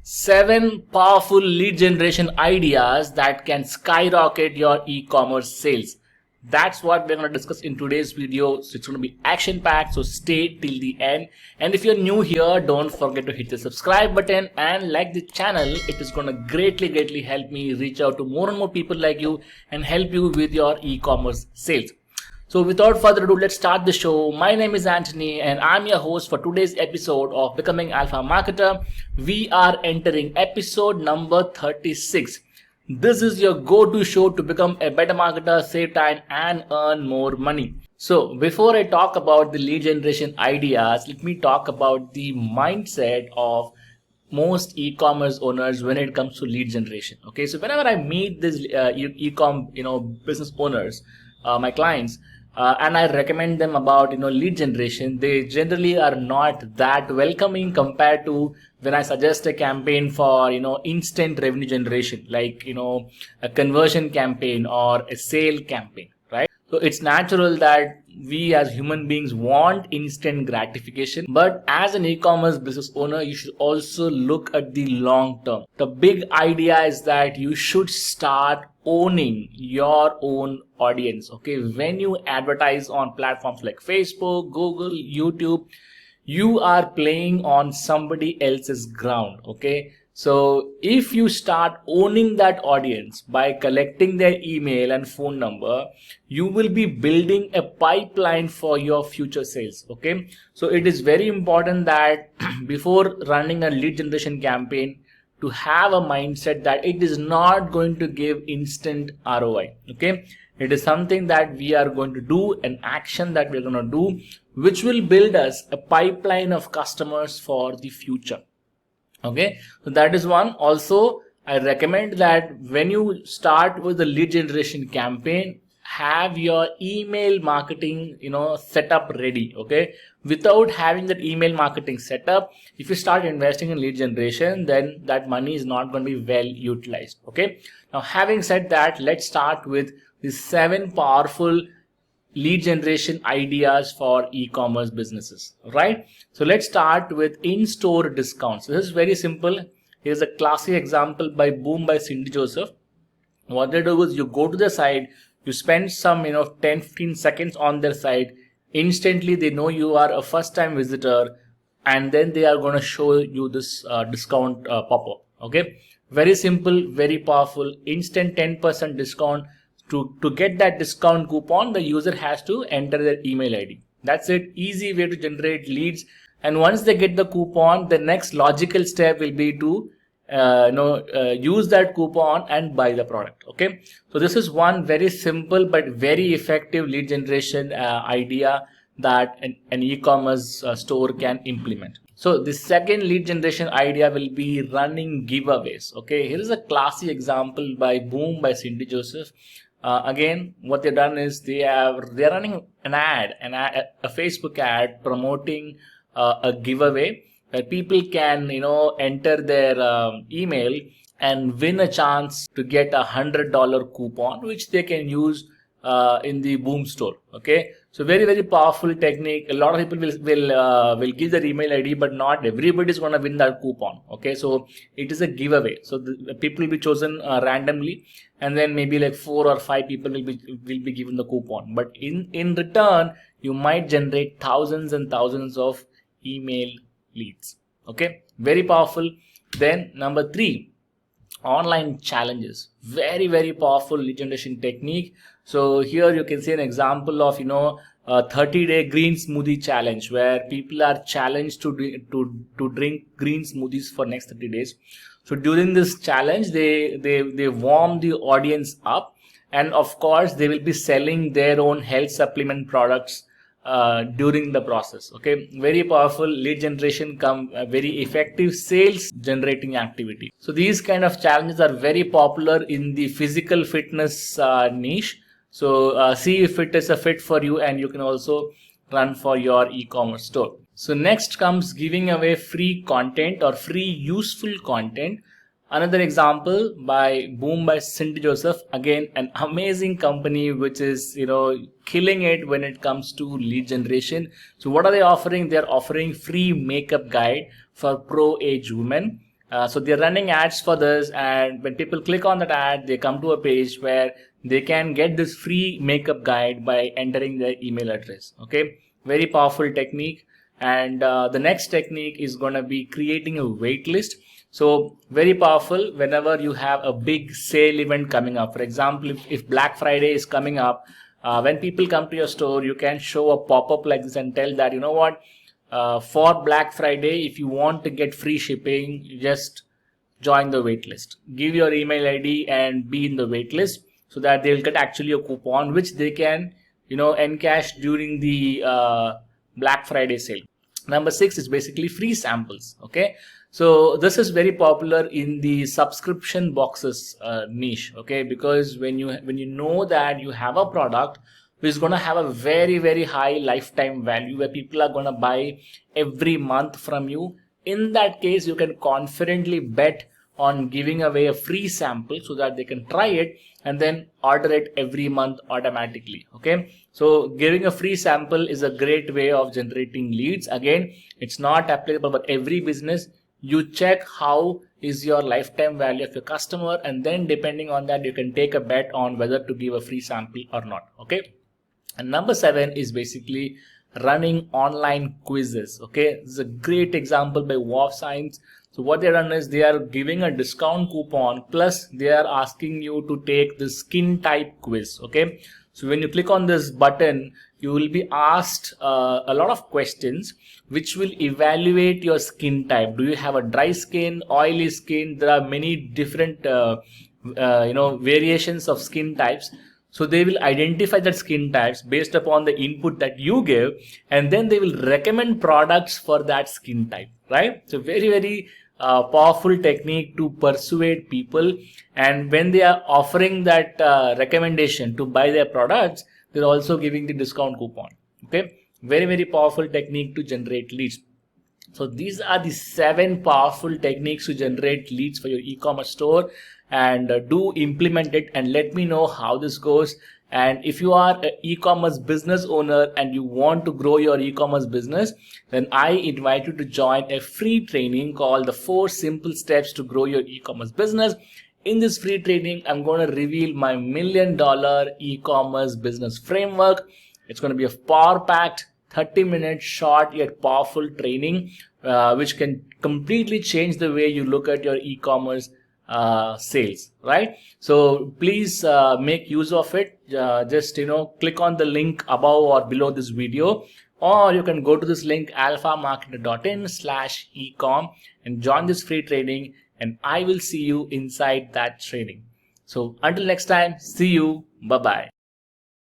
7 powerful lead generation ideas that can skyrocket your e-commerce sales. That's what we're going to discuss in today's video. So it's going to be action packed. So stay till the end. And if you're new here, don't forget to hit the subscribe button and like the channel. It is going to greatly help me reach out to more and more people like you and help you with your e-commerce sales. So without further ado, let's start the show. My name is Anthony and I'm your host for today's episode of Becoming Alpha Marketer. We are entering episode number 36. This is your go-to show to become a better marketer, save time and earn more money. So before I talk about the lead generation ideas, let me talk about the mindset of most e-commerce owners when it comes to lead generation. Okay, so whenever I meet these e-com business owners, my clients, and I recommend them about lead generation, they generally are not that welcoming compared to when I suggest a campaign for instant revenue generation, like a conversion campaign or a sale campaign, right? So it's natural that we as human beings want instant gratification, but as an e-commerce business owner, you should also look at the long term. The big idea is that you should start owning your own audience. Okay, when you advertise on platforms like Facebook, Google, YouTube, you are playing on somebody else's ground. Okay, so if you start owning that audience by collecting their email and phone number, you will be building a pipeline for your future sales. Okay, so it is very important that before running a lead generation campaign, to have a mindset that it is not going to give instant ROI. Okay, it is something that we are going to do, an action that we're going to do, which will build us a pipeline of customers for the future. Okay, so that is one. Also, I recommend that when you start with the lead generation campaign, have your email marketing set up ready. Okay, without having that email marketing set up, if you start investing in lead generation, then that money is not going to be well utilized. Okay, now having said that, let's start with the 7 powerful lead generation ideas for e-commerce businesses, right? So let's start with in-store discounts. This is very simple. Here's a classic example by Boom by Cindy Joseph. What they do is you go to the site, you spend some 10-15 seconds on their site, instantly they know you are a first-time visitor, and then they are going to show you this discount pop-up. Okay, very simple, very powerful, instant 10% discount. To get that discount coupon, the user has to enter their email ID. That's it. Easy way to generate leads. And once they get the coupon, the next logical step will be to use that coupon and buy the product. Okay, so this is one very simple but very effective lead generation idea that an e-commerce store can implement. So the second lead generation idea will be running giveaways. Okay, here is a classic example by Boom by Cindy Joseph. Again, what they've done is they're running a Facebook ad promoting a giveaway where people can enter their email and win a chance to get $100 coupon, which they can use in the Boom store. Okay, so very powerful technique. A lot of people will give their email ID, but not everybody is going to win that coupon. Okay, so it is a giveaway. So the people will be chosen randomly, and then maybe like 4 or 5 people will be given the coupon. But in return, you might generate thousands and thousands of email leads. Okay, very powerful. Then number 3. Online challenges. Very powerful lead generation technique. So here you can see an example of a 30-day green smoothie challenge where people are challenged to drink green smoothies for next 30 days. So during this challenge, they warm the audience up, and of course they will be selling their own health supplement products during the process. Okay, very powerful lead generation very effective sales generating activity. So these kind of challenges are very popular in the physical fitness niche. So see if it is a fit for you, and you can also run for your e-commerce store. So next comes giving away free content or free useful content. Another example by Boom by Cindy Joseph. Again, an amazing company which is killing it when it comes to lead generation. So what are they offering? They're offering free makeup guide for pro age women. So they're running ads for this, and when people click on that ad, they come to a page where they can get this free makeup guide by entering their email address. Okay, very powerful technique. And the next technique is going to be creating a wait list. So very powerful whenever you have a big sale event coming up. For example, if Black Friday is coming up, when people come to your store, you can show a pop-up like this and tell that, you know what, for Black Friday, if you want to get free shipping, you just join the wait list. Give your email ID and be in the wait list so that they'll get actually a coupon which they can, encash during the Black Friday sale. Number 6 is basically free samples. Okay, so this is very popular in the subscription boxes niche. Okay, because when you know that you have a product which is going to have a very, very high lifetime value where people are going to buy every month from you, in that case you can confidently bet on giving away a free sample so that they can try it and then order it every month automatically. Okay, so giving a free sample is a great way of generating leads. Again, it's not applicable for every business. You check how is your lifetime value of your customer, and then depending on that you can take a bet on whether to give a free sample or not. Okay, and number 7 is basically running online quizzes. Okay, this is a great example by WoW Science. So what they run is they are giving a discount coupon, plus they are asking you to take the skin type quiz. Okay, so when you click on this button, you will be asked a lot of questions which will evaluate your skin type. Do you have a dry skin, oily skin? There are many different variations of skin types. So they will identify that skin types based upon the input that you give, and then they will recommend products for that skin type, right? So very, very powerful technique to persuade people. And when they are offering that recommendation to buy their products, they're also giving the discount coupon. Okay, very, very powerful technique to generate leads. So these are the 7 powerful techniques to generate leads for your e-commerce store, and do implement it and let me know how this goes. And if you are an e-commerce business owner and you want to grow your e-commerce business, then I invite you to join a free training called the 4 Simple Steps to Grow Your E-commerce Business. In this free training, I'm going to reveal my $1 million e-commerce business framework. It's going to be a power-packed 30-minute short yet powerful training which can completely change the way you look at your e-commerce sales, right? So please make use of it. Just click on the link above or below this video, or you can go to this link alphamarketer.in/ecom and join this free training, and I will see you inside that training. So until next time, see you. Bye bye.